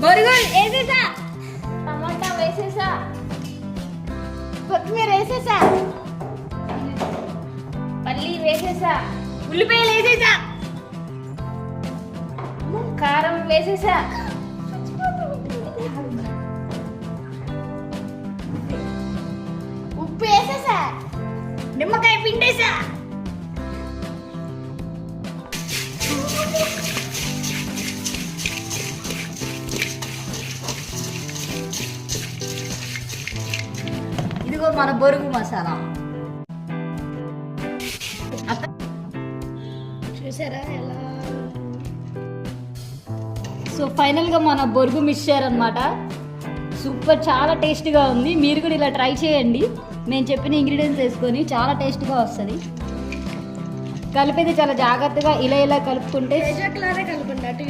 బొరుగులు వేసేసా, టమాటా వేసేసా, కొత్తిమీర వేసేసా, పల్లి వేసేసా, ఉల్లిపాయలు వేసేసా, కారం వేసేసా, ఉప్పు వేసేసా, నిమ్మకాయ పిండేసా. ఇదిగో మన బొరుగు మసాలా. చూసారా ఎలా? సో ఫైనల్గా మన బొరుగు మిక్చర్ అన్నమాట. సూపర్, చాలా టేస్ట్గా ఉంది. మీరు కూడా ఇలా ట్రై చేయండి. నేను చెప్పిన ఇంగ్రీడియంట్స్ వేసుకొని చాలా టేస్ట్గా వస్తుంది. కలిపేది చాలా జాగ్రత్తగా ఇలా ఇలా కలుపుకుంటే కలపండి.